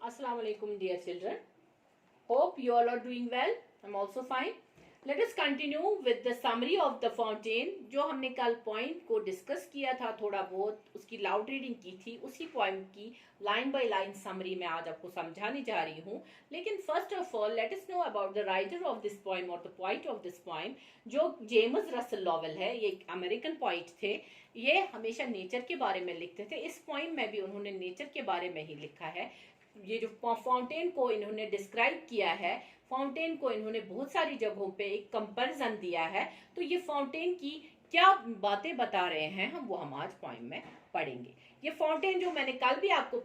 Assalamu alaikum, dear children. Hope you all are doing well. I'm also fine. Let us continue with the summary of the fountain. जो हमने कल point को discuss किया था थोड़ा बहुत, उसकी लाउड रीडिंग की थी, उसी पॉइंट की लाइन बाय लाइन समरी मैं आज आपको समझाने जा रही हूँ. लेकिन first of all let us know about the writer of this poem और the poet of this poem. जो जेम्स रसल लॉवेल है, ये एक अमेरिकन पोइट थे. ये हमेशा नेचर के बारे में लिखते थे. इस पोएम में भी उन्होंने नेचर के बारे में ही लिखा है. ये जो फाउंटेन को इन्होंने डिस्क्राइब किया है, फाउंटेन को इन्होंने बहुत सारी जगहों पे एक कंपैरिजन दिया है. तो ये फाउंटेन की क्या बातें बता रहे हैं हम आज पोएम में पढ़ेंगे. ये फाउंटेन जो मैंने कल भी आपको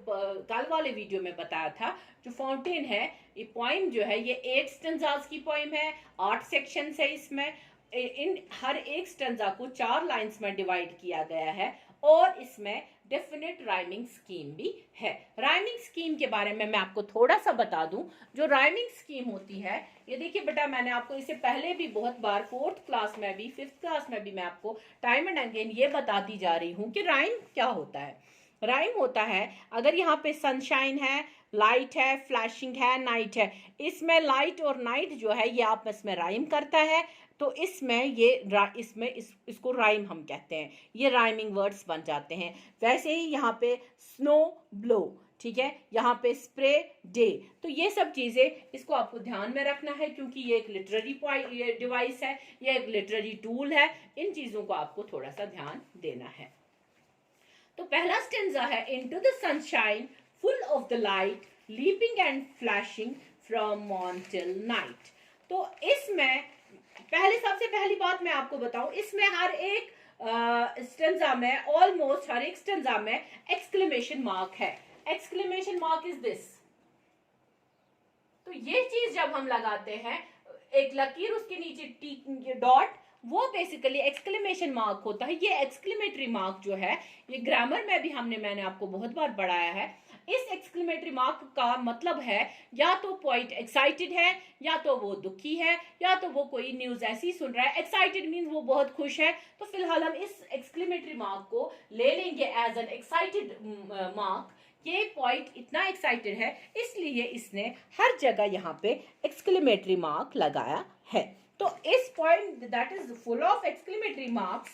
कल वाले वीडियो में बताया था, जो फाउंटेन है, ये पोएम जो है ये 8 स्टेंजास की पोएम है. 8 सेक्शंस है इसमें. इन हर एक स्टेंजा को 4 लाइंस में डिवाइड किया गया है और इसमें डेफिनेट राइमिंग स्कीम भी है. राइमिंग स्कीम के बारे में मैं आपको थोड़ा सा बता दूं. जो राइमिंग स्कीम होती है, ये देखिए बेटा, मैंने आपको इससे पहले भी बहुत बार 4th क्लास में भी 5th क्लास में भी मैं आपको टाइम एंड अगेन ये बताती जा रही हूं कि राइम क्या होता है. राइम होता है, अगर यहाँ पे सनशाइन है, लाइट है, फ्लैशिंग है, नाइट है, इसमें लाइट और नाइट जो है ये आपस में राइम करता है. तो इसमें इसको राइम हम कहते हैं. ये राइमिंग वर्ड्स बन जाते हैं. वैसे ही यहाँ पे स्नो ब्लो, ठीक है, यहाँ पे स्प्रे डे. तो ये सब चीजें इसको आपको ध्यान में रखना है क्योंकि ये एक लिटरेरी डिवाइस है, ये एक लिटरेरी टूल है. इन चीजों को आपको थोड़ा सा ध्यान देना है. तो पहला स्टेंजा है, into the sunshine full of the light leaping and flashing from morn till night. तो इसमें सबसे पहली बात मैं आपको बताऊं, इसमें हर एक स्टेंजा में, ऑलमोस्ट हर एक स्टेंजा में एक्सक्लेमेशन मार्क है. Exclamation mark is this. तो ये चीज जब हम लगाते हैं, एक लकीर उसके नीचे डॉट, वो बेसिकली एक्सक्लेमेशन मार्क होता है. ये एक्सक्लेमेटरी मार्क जो है, ये ग्रामर में भी मैंने आपको बहुत बार पढ़ाया है. इस एक्सक्लेमेटरी मार्क का मतलब है या तो पॉइंट एक्साइटेड है, या तो वो दुखी है, या तो वो कोई न्यूज ऐसी सुन रहा है. एक्साइटेड मीन्स वो बहुत खुश है. तो फिलहाल हम इस एक्सक्लेमेटरी मार्क को ले लेंगे एज एन एक्साइटेड मार्क. ये पॉइंट इतना एक्साइटेड है इसलिए इसने हर जगह यहाँ पे एक्सक्लेमेटरी मार्क लगाया है. तो इस point that is full of exclamatory marks,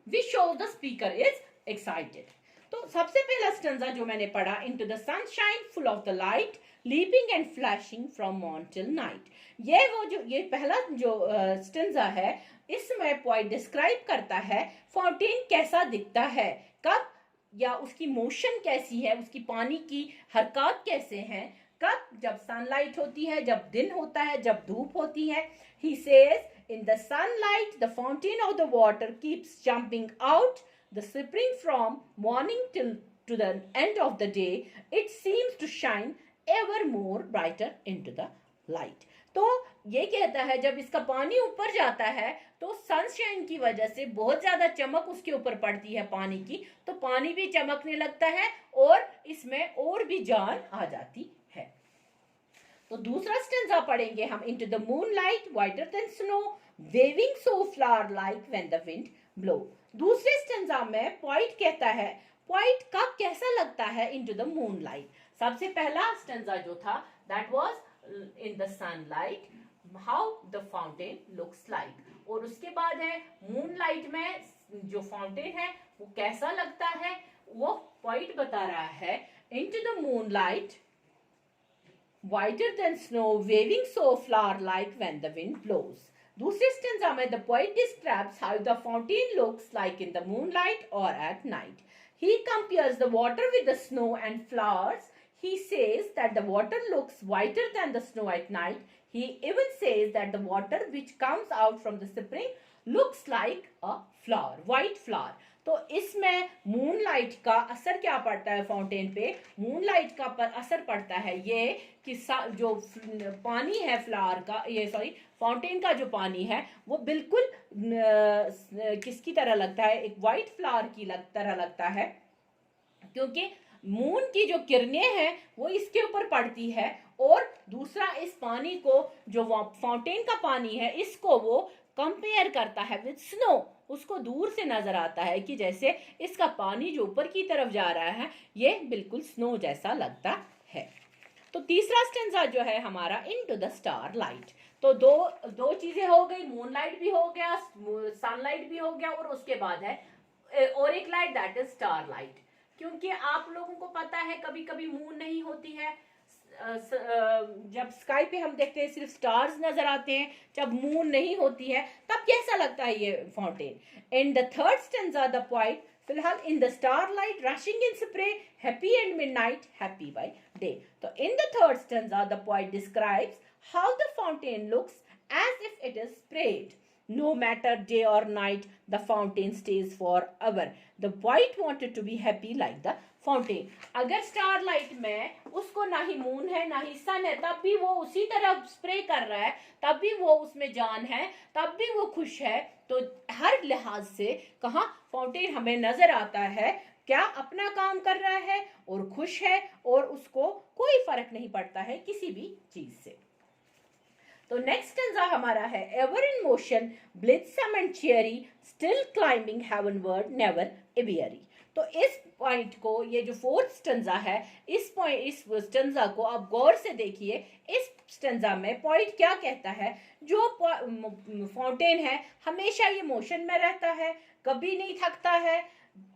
we show the speaker is excited. तो सबसे पहला स्टेंजा जो मैंने पढ़ा, into the sunshine full of the light leaping and flashing from morn till night. ये पहला जो स्टेंजा है, इसमें पॉइंट डिस्क्राइब करता है फाउंटेन कैसा दिखता है, कब, या उसकी मोशन कैसी है, उसकी पानी की हरकत कैसे हैं, कब, जब सनलाइट होती है, जब दिन होता है, जब धूप होती है. He says in the sunlight the fountain of the water keeps jumping out the spring from morning till to the end of the day. It seems to shine ever more brighter into the light. तो ये कहता है जब इसका पानी ऊपर जाता है तो सनशाइन की वजह से बहुत ज्यादा चमक उसके ऊपर पड़ती है पानी की, तो पानी भी चमकने लगता है और इसमें और भी जान आ जाती है. तो दूसरा स्टेंजा पढ़ेंगे हम, into the moonlight whiter than snow waving so flower like when the wind blow. दूसरे स्टेंजा में पॉइंट कहता है पॉइंट का कैसा लगता है इनटू द मूनलाइट. सबसे पहला स्टेंजा जो था that was in the sunlight how the fountain looks like, और उसके बाद है मूनलाइट में जो फाउंटेन है वो कैसा लगता है. वो पॉइंट बता रहा है into the moonlight whiter than snow waving so flower like when the wind blows. दूसरे स्टेंजा में the poet describes how the fountain looks like in the moonlight or at night. He compares the water with the snow and flowers. He says that the water looks whiter than the snow at night. He even says that the water which comes out from the spring looks like a flower, white flower. तो इसमें moonlight का असर क्या पड़ता है fountain पे. Moonlight का असर पड़ता है ये कि जो पानी है फ्लावर का, ये सॉरी फाउंटेन का जो पानी है वो बिल्कुल किसकी तरह लगता है, एक वाइट फ्लावर की तरह लगता है, क्योंकि मून की जो किरणें हैं वो इसके ऊपर पड़ती है. और दूसरा, इस पानी को जो फाउंटेन का पानी है इसको वो कंपेयर करता है विद स्नो. उसको दूर से नजर आता है कि जैसे इसका पानी जो ऊपर की तरफ जा रहा है ये बिल्कुल स्नो जैसा लगता है। तो तीसरा स्टेंजा जो है हमारा इनटू द स्टार लाइट। तो दो चीजें हो गई, मून लाइट भी हो गया, सनलाइट भी हो गया, और उसके बाद है और एक light that is star light. क्योंकि आप लोगों को पता है कभी कभी मून नहीं होती है, जब स्काई पे हम देखते हैं सिर्फ स्टार्स नजर आते हैं, जब मून नहीं होती है तब कैसा लगता है ये fountain. In the third stanza the poet फिलहाल in the starlight rushing in spray happy and midnight happy by day. तो in the third stanza the poet describes how the fountain looks as if it is spread. No matter day or night, the fountain stays forever. The poet wanted to be happy like the fountain. अगर starlight में उसको ना ही moon है ना ही सन है, तब भी वो उसी तरह स्प्रे कर रहा है, तब भी वो उसमें जान है, तब भी वो खुश है। तो हर लिहाज से कहाँ फाउंटेन हमें नजर आता है क्या अपना काम कर रहा है और खुश है, और उसको कोई फर्क नहीं पड़ता है किसी भी चीज से। तो नेक्स्ट स्टेंजा हमारा है ever in motion blithesome and cheery still climbing heavenward never aweary. तो इस पॉइंट को, ये जो फोर्थ स्टेंजा है, इस स्टेंजा को आप गौर से देखिए। इस स्टेंजा में पॉइंट क्या कहता है, जो फाउंटेन है हमेशा ये मोशन में रहता है, कभी नहीं थकता है।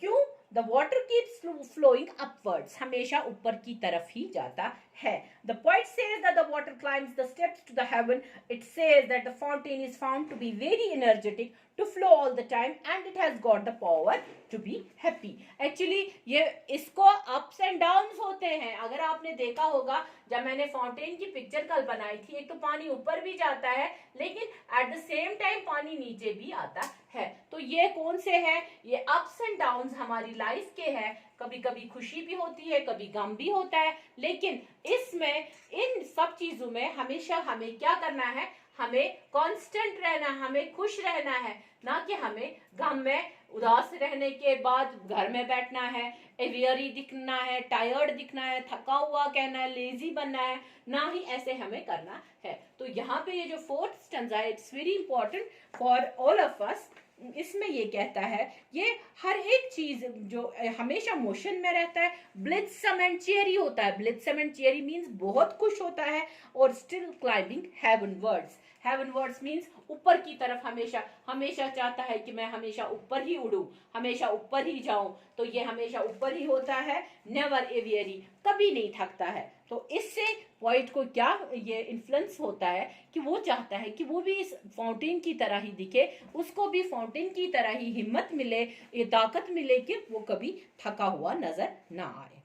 क्यों? The water keeps flowing upwards, हमेशा ऊपर की तरफ ही जाता है। The poet says that the water climbs the steps to the heaven. It says that the fountain is found to be very energetic, to flow all the time, and it has got the power to be happy. Actually ये इसको ups and downs होते हैं। अगर आपने देखा होगा जब मैंने फाउंटेन की पिक्चर कल बनाई थी, एक तो पानी ऊपर भी जाता है लेकिन एट द सेम टाइम पानी नीचे भी आता है। तो ये कौन से है? ये अप्स एंड डाउन्स हमारी लाइफ के हैं। कभी कभी खुशी भी होती है, कभी गम भी होता है, लेकिन इसमें इन सब चीजों में हमेशा हमें क्या करना है, हमें कांस्टेंट रहना, हमें खुश रहना है, ना कि हमें गम में उदास रहने के बाद घर में बैठना है, एवियरी दिखना है, टायर्ड दिखना है, थका हुआ कहना है, लेजी बनना है, ना ही ऐसे हमें करना है। तो यहाँ पे ये जो फोर्थ स्टेंजा है, it's very important for all of us. इसमें ये कहता है ये हर एक चीज जो हमेशा मोशन में रहता है, ब्लिथसम एंड चियरी होता है। ब्लिथसम एंड चियरी मींस बहुत खुश होता है, और स्टिल क्लाइंबिंग हेवनवर्ड्स। हेवनवर्ड्स मींस ऊपर की तरफ, हमेशा हमेशा चाहता है कि मैं हमेशा ऊपर ही उड़ूं, हमेशा ऊपर ही जाऊं। तो ये हमेशा ऊपर ही होता है, नेवर एवियरी, कभी नहीं थकता है। तो इससे पॉइंट को क्या ये इन्फ्लुएंस होता है कि वो चाहता है कि वो भी इस फाउंटेन की तरह ही दिखे, उसको भी फाउंटेन की तरह ही हिम्मत मिले, ये ताकत मिले कि वो कभी थका हुआ नजर ना आए।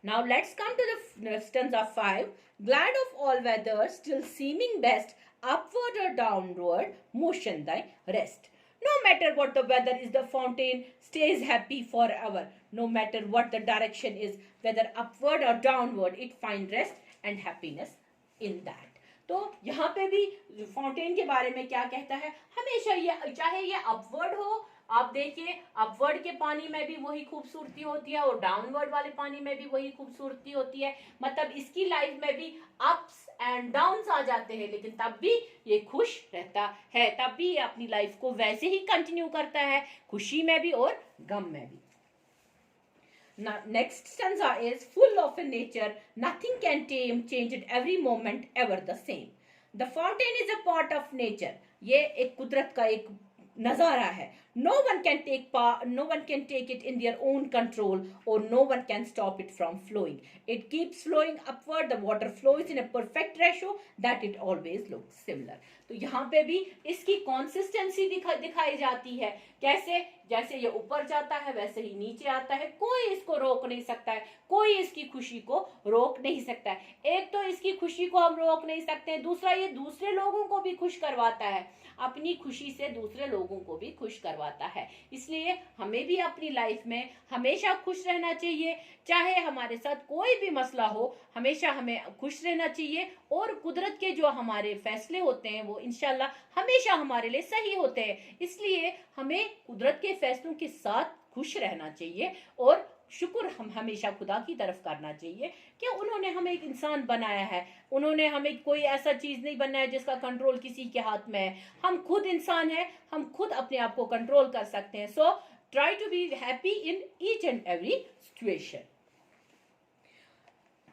Now let's come to the stanza 5. Glad of all weather, still seeming best, upward or downward, motion thy rest. No matter what the weather is, the fountain stays happy forever. No matter what the direction is, whether upward or downward, it finds rest and happiness in that. तो यहाँ पे भी fountain के बारे में क्या कहता है, हमेशा ये चाहे ये अपवर्ड हो, आप देखिए अपवर्ड के पानी में भी वही खूबसूरती होती है और डाउनवर्ड वाले पानी में भी वही खूबसूरती होती है। मतलब इसकी लाइफ में भी अप्स एंड डाउन्स आ जाते हैं, लेकिन तब भी ये खुश रहता है, तब भी ये अपनी लाइफ को वैसे ही कंटिन्यू करता है, खुशी में भी और गम में भी। Now, next stanza is full of a nature, nothing can tame, change it every moment, ever the same. The fountain is a part of nature. ये एक कुदरत का एक नजारा है। No one can take it in their own control, or no one can stop it from flowing. It keeps flowing upward. The water flows in a perfect ratio that it always looks similar. तो यहाँ पे भी इसकी consistency दिखाई जाती है। कैसे? जैसे ये ऊपर जाता है वैसे ही नीचे आता है, कोई इसको रोक नहीं सकता है, कोई इसकी खुशी को रोक नहीं सकता है। एक तो इसकी खुशी को हम रोक नहीं सकते, दूसरा ये दूसरे लोगों को भी खुश करवाता है, अपनी खुशी से दूसरे लोगों को भी खुश करवाता है। इसलिए हमें भी अपनी लाइफ में हमेशा खुश रहना चाहिए, चाहे हमारे साथ कोई भी मसला हो, हमेशा हमें खुश रहना चाहिए। और कुदरत के जो हमारे फैसले होते हैं वो इंशाल्लाह हमेशा हमारे लिए सही होते हैं। इसलिए हमें कुदरत के फैसलों के साथ खुश रहना चाहिए और शुक्र हम हमेशा खुदा की तरफ करना चाहिए कि उन्होंने हमें एक इंसान बनाया है, उन्होंने हमें कोई ऐसा चीज़ नहीं बनाया जिसका कंट्रोल किसी के हाथ में है। हम खुद इंसान हैं, हम खुद अपने आप को कंट्रोल कर सकते हैं। So try to be happy in each and every situation.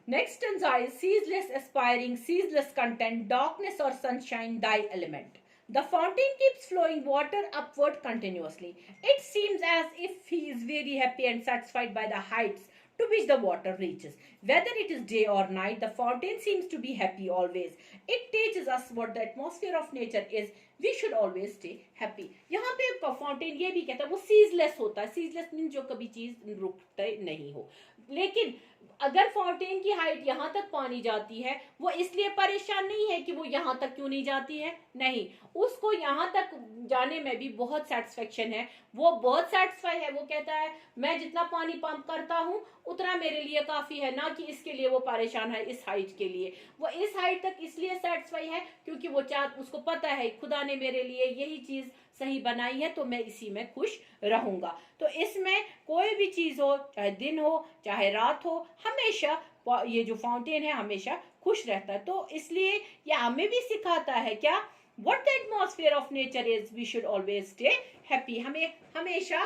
Next stanza is ceaseless aspiring, ceaseless content, darkness or sunshine, thy element. The fountain keeps flowing water upward continuously. It seems as if he is very happy and satisfied by the heights to which the water reaches. Whether it is day or night, the fountain seems to be happy always. It teaches us what the atmosphere of nature is. We should always stay happy. यहाँ पे fountain ये भी कहता है वो ceaseless होता है। Ceaseless mean जो कभी चीज रुकते नहीं हो। लेकिन अगर फाउंटेन की हाइट यहाँ तक पानी जाती है, वो इसलिए परेशान नहीं है कि वो यहाँ तक क्यों नहीं जाती है, नहीं, उसको यहाँ तक जाने में भी बहुत सेटिस्फेक्शन है, वो बहुत सेटिस्फाई है। वो कहता है मैं जितना पानी पंप करता हूँ उतना मेरे लिए काफी है, ना कि इसके लिए वो परेशान है इस हाइट के लिए। वो इस हाइट तक इसलिए सेटिस्फाई है क्योंकि वो उसको पता है खुदा ने मेरे लिए यही चीज सही बनाई है, तो मैं इसी में खुश रहूंगा। तो इसमें कोई भी चीज हो, चाहे दिन हो चाहे रात हो, हमेशा ये जो फाउंटेन है हमेशा खुश रहता है। तो इसलिए ये हमें भी सिखाता है क्या, what the atmosphere of nature is, we should always stay happy. हमें हमेशा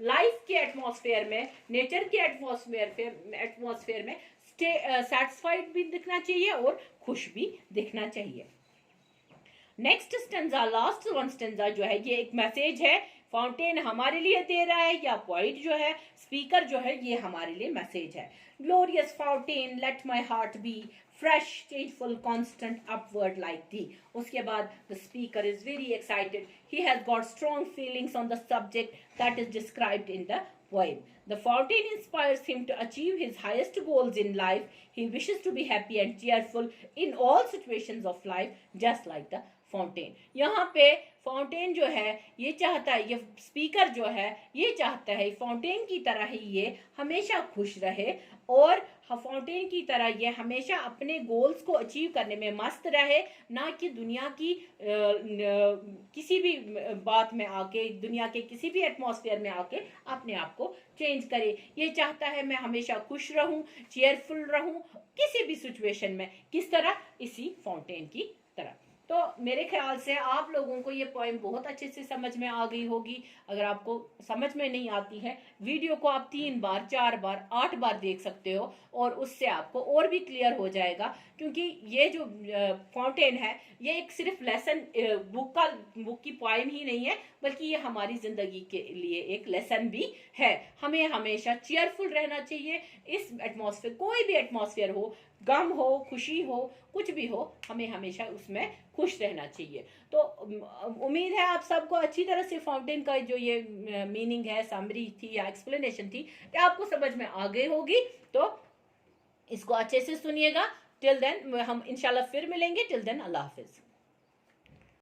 लाइफ के एटमॉस्फेयर में, नेचर के एटमॉस्फेयर में स्टे सेटिस्फाइड भी दिखना चाहिए और खुश भी दिखना चाहिए। Next stanza, last one stanza जो है ये एक मैसेज है, फाउंटेन हमारे लिए दे रहा है या पॉइंट जो है, स्पीकर जो है, ये हमारे लिए मैसेज है। Glorious fountain let my heart be fresh, changeful, constant, upward like thee. उसके बाद the speaker is very excited. He has got strong feelings on the subject that is described in the poem. The fountain inspires him to achieve his highest goals in life. He wishes to be happy and cheerful in all situations of life, just like the fountain. यहाँ पे fountain जो है ये चाहता है, ये speaker जो है ये चाहता है फाउंटेन की तरह ही ये हमेशा खुश रहे और फाउंटेन की तरह ये हमेशा अपने गोल्स को अचीव करने में मस्त रहे, ना कि दुनिया की किसी भी बात में आके, दुनिया के किसी भी एटमॉस्फेयर में आके अपने आप को चेंज करे। ये चाहता है मैं हमेशा खुश रहूं, चेयरफुल रहूं किसी भी सिचुएशन में, किस तरह, इसी फाउंटेन की तरह। तो मेरे ख्याल से आप लोगों को ये पोएम बहुत अच्छे से समझ में आ गई होगी। अगर आपको समझ में नहीं आती है, वीडियो को आप 3 बार 4 बार 8 बार देख सकते हो और उससे आपको और भी क्लियर हो जाएगा, क्योंकि ये जो फाउंटेन है ये एक सिर्फ लेसन बुक की पोएम ही नहीं है, बल्कि ये हमारी जिंदगी के लिए एक लेसन भी है। हमें हमेशा चेयरफुल रहना चाहिए। इस एटमॉस्फेयर, कोई भी एटमॉस्फेयर हो, गम हो, खुशी हो, कुछ भी हो, हमें हमेशा उसमें खुश रहना चाहिए। तो उम्मीद है आप सबको अच्छी तरह से फाउंटेन का जो ये मीनिंग है, समरी थी या एक्सप्लेनेशन थी, ये आपको समझ में आ गई होगी। तो इसको अच्छे से सुनिएगा। टिल देन हम इंशाल्लाह फिर मिलेंगे। टिल देन अल्लाह हाफिज।